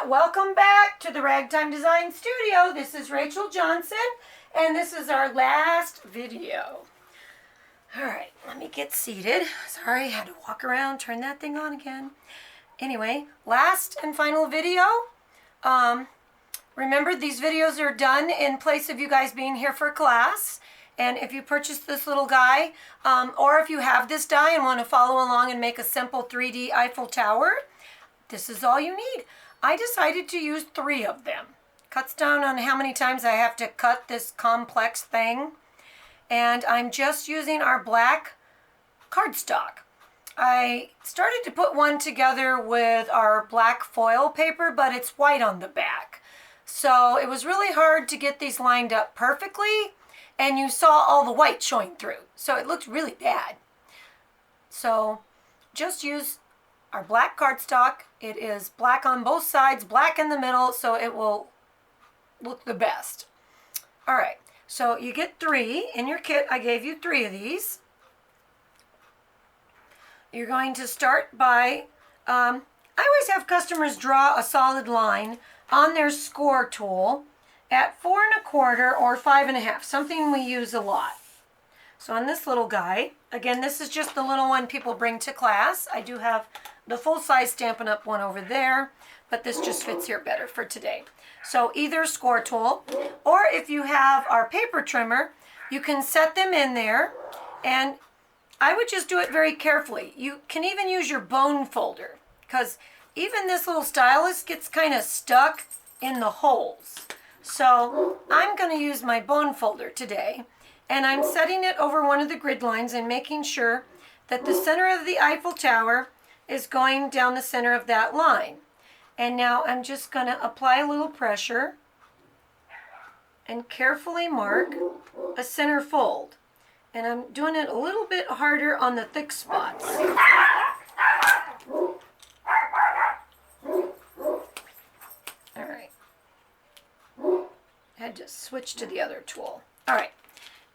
welcome back to the Ragtime Design Studio. This is Rachel Johnson, and this is our last video. Alright, let me get seated. Sorry, I had to walk around, turn that thing on again. Anyway, last and final video. Remember, these videos are done in place of you guys being here for class. And if you purchase this little guy, or if you have this die and want to follow along and make a simple 3D Eiffel Tower, this is all you need. I decided to use 3 of them. Cuts down on how many times I have to cut this complex thing. And I'm just using our black cardstock. I started to put one together with our black foil paper, but it's white on the back. So it was really hard to get these lined up perfectly, and you saw all the white showing through. So it looked really bad. So just use our black cardstock. It is black on both sides, black in the middle, so it will look the best. All right, so you get 3 in your kit. I gave you 3 of these. You're going to start by, I always have customers draw a solid line on their score tool at 4 1/4 or 5 1/2, something we use a lot. So on this little guy, again, this is just the little one people bring to class. I do have the full-size Stampin' Up! One over there, but this just fits here better for today. So either score tool, or if you have our paper trimmer, you can set them in there, and I would just do it very carefully. You can even use your bone folder, because even this little stylus gets kind of stuck in the holes. So I'm going to use my bone folder today, and I'm setting it over one of the grid lines and making sure that the center of the Eiffel Tower is going down the center of that line. And now I'm just going to apply a little pressure and carefully mark a center fold. And I'm doing it a little bit harder on the thick spots. Alright. I had to switch to the other tool. Alright.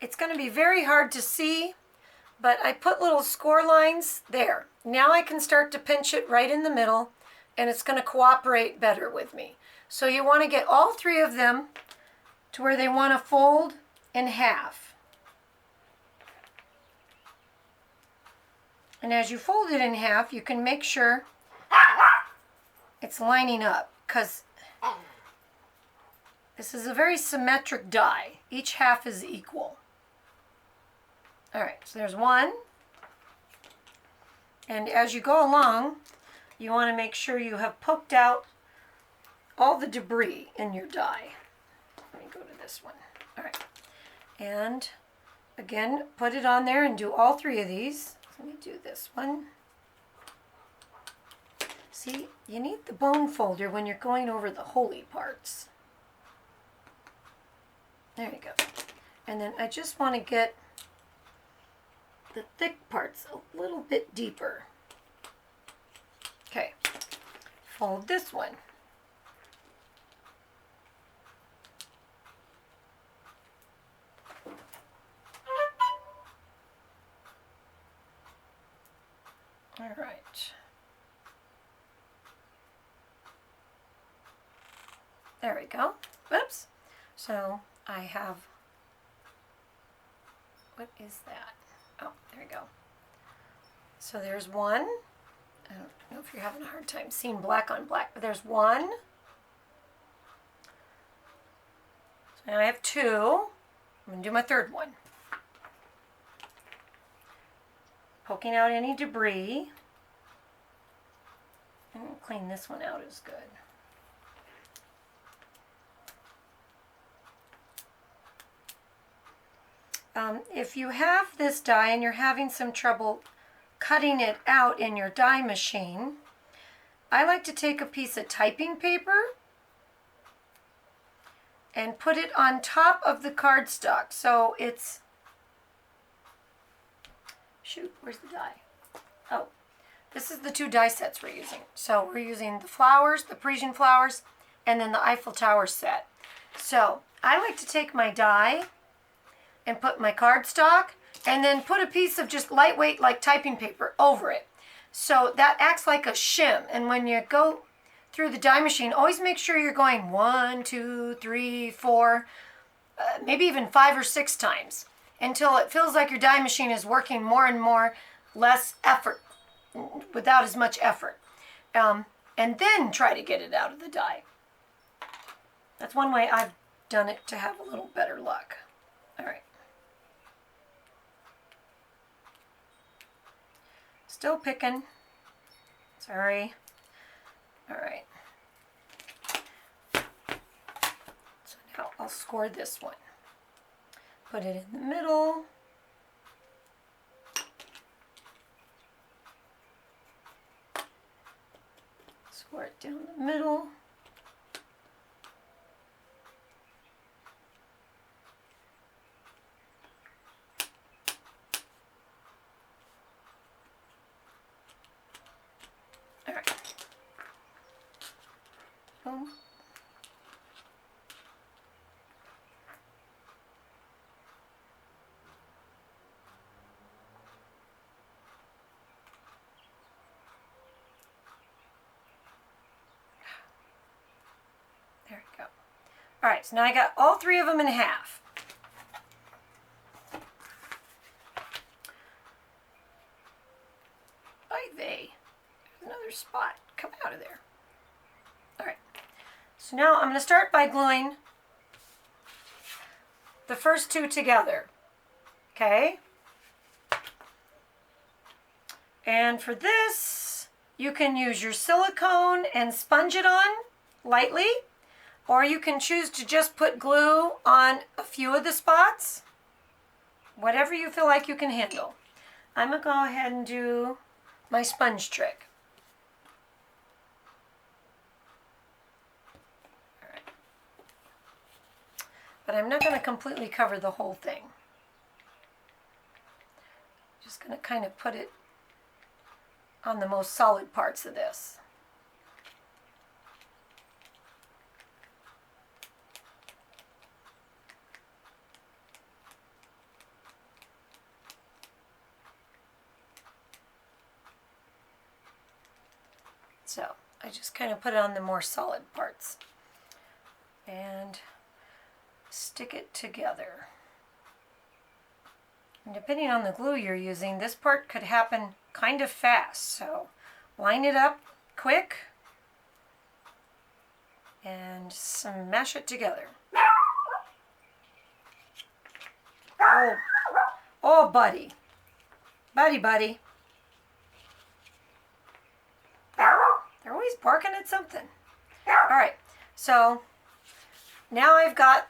It's going to be very hard to see, but I put little score lines there. Now I can start to pinch it right in the middle, and it's going to cooperate better with me. So you want to get all 3 of them to where they want to fold in half. And as you fold it in half, you can make sure it's lining up, because this is a very symmetric die. Each half is equal. Alright, so there's 1. And as you go along, you want to make sure you have poked out all the debris in your die. Let me go to this one. Alright. And again, put it on there and do all 3 of these. Let me do this one. See, you need the bone folder when you're going over the holy parts. There you go. And then I just want to get the thick parts a little bit deeper. Okay, fold this one. All right. There we go. Whoops. So I have, what is that? Oh, there we go. So there's 1. I don't know if you're having a hard time seeing black on black, but there's 1. So now I have 2. I'm going to do my 3rd one. Poking out any debris. I'm going to clean this one out as good. If you have this die and you're having some trouble cutting it out in your die machine, I like to take a piece of typing paper and put it on top of the cardstock. So it's, shoot, where's the die? Oh, this is the 2 die sets we're using. So we're using the flowers, the Parisian flowers, and then the Eiffel Tower set. So I like to take my die and put my cardstock, and then put a piece of just lightweight like typing paper over it. So that acts like a shim, and when you go through the die machine, always make sure you're going 1, 2, 3, 4, maybe even 5 or 6 times until it feels like your die machine is working more and more, less effort, without as much effort. And then try to get it out of the die. That's one way I've done it to have a little better luck. All right. Still picking. Sorry. All right. So now I'll score this one. Put it in the middle. Score it down the middle. All right. Boom. There we go. All right, so now I got all 3 of them in half. There's another spot. Come out of there. All right. So now I'm going to start by gluing the first 2 together. Okay? And for this, you can use your silicone and sponge it on lightly, or you can choose to just put glue on a few of the spots. Whatever you feel like you can handle. I'm going to go ahead and do my sponge trick. All right. But I'm not going to completely cover the whole thing. Just going to kind of put it on the most solid parts of this. So I just kind of put it on the more solid parts and stick it together. And depending on the glue you're using, this part could happen kind of fast. So line it up quick and smash it together. Oh, buddy. Buddy. They're always barking at something. All right, so now I've got,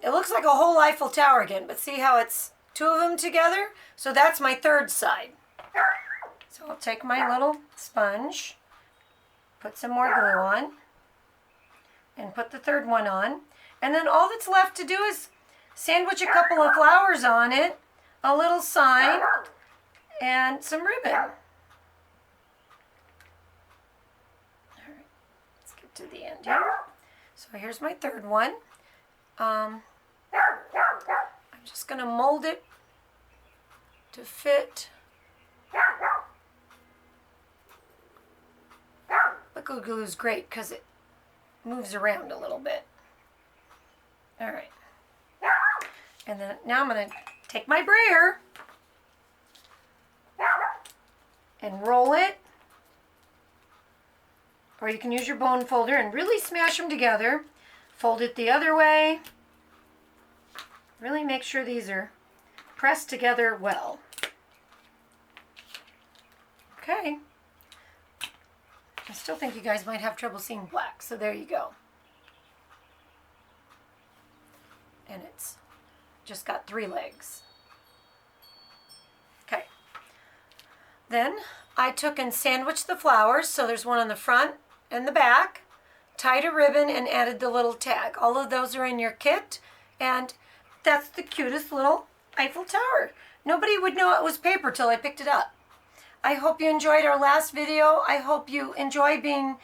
it looks like a whole Eiffel Tower again, but see how it's 2 of them together? So that's my 3rd side. So I'll take my little sponge, put some more glue on, and put the 3rd one on. And then all that's left to do is sandwich a couple of flowers on it, a little sign, and some ribbon. To the end here. So here's my 3rd one. I'm just going to mold it to fit. Liquid glue is great because it moves around a little bit. All right. And then now I'm going to take my brayer and roll it. Or you can use your bone folder and really smash them together. Fold it the other way. Really make sure these are pressed together well. Okay. I still think you guys might have trouble seeing black, so there you go. And it's just got 3 legs. Okay. Then I took and sandwiched the flowers, so there's one on the front and the back, tied a ribbon and added the little tag. All of those are in your kit, and that's the cutest little Eiffel Tower. Nobody would know it was paper till I picked it up. I hope you enjoyed our last video. I hope you enjoy being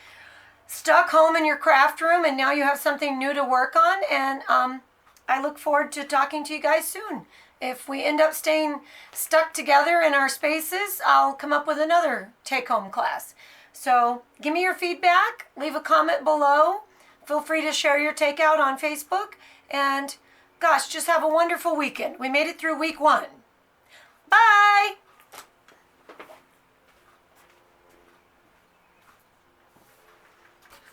stuck home in your craft room and now you have something new to work on, and I look forward to talking to you guys soon. If we end up staying stuck together in our spaces, I'll come up with another take-home class. So give me your feedback. Leave a comment below. Feel free to share your takeout on Facebook. And gosh, just have a wonderful weekend. We made it through week 1. Bye!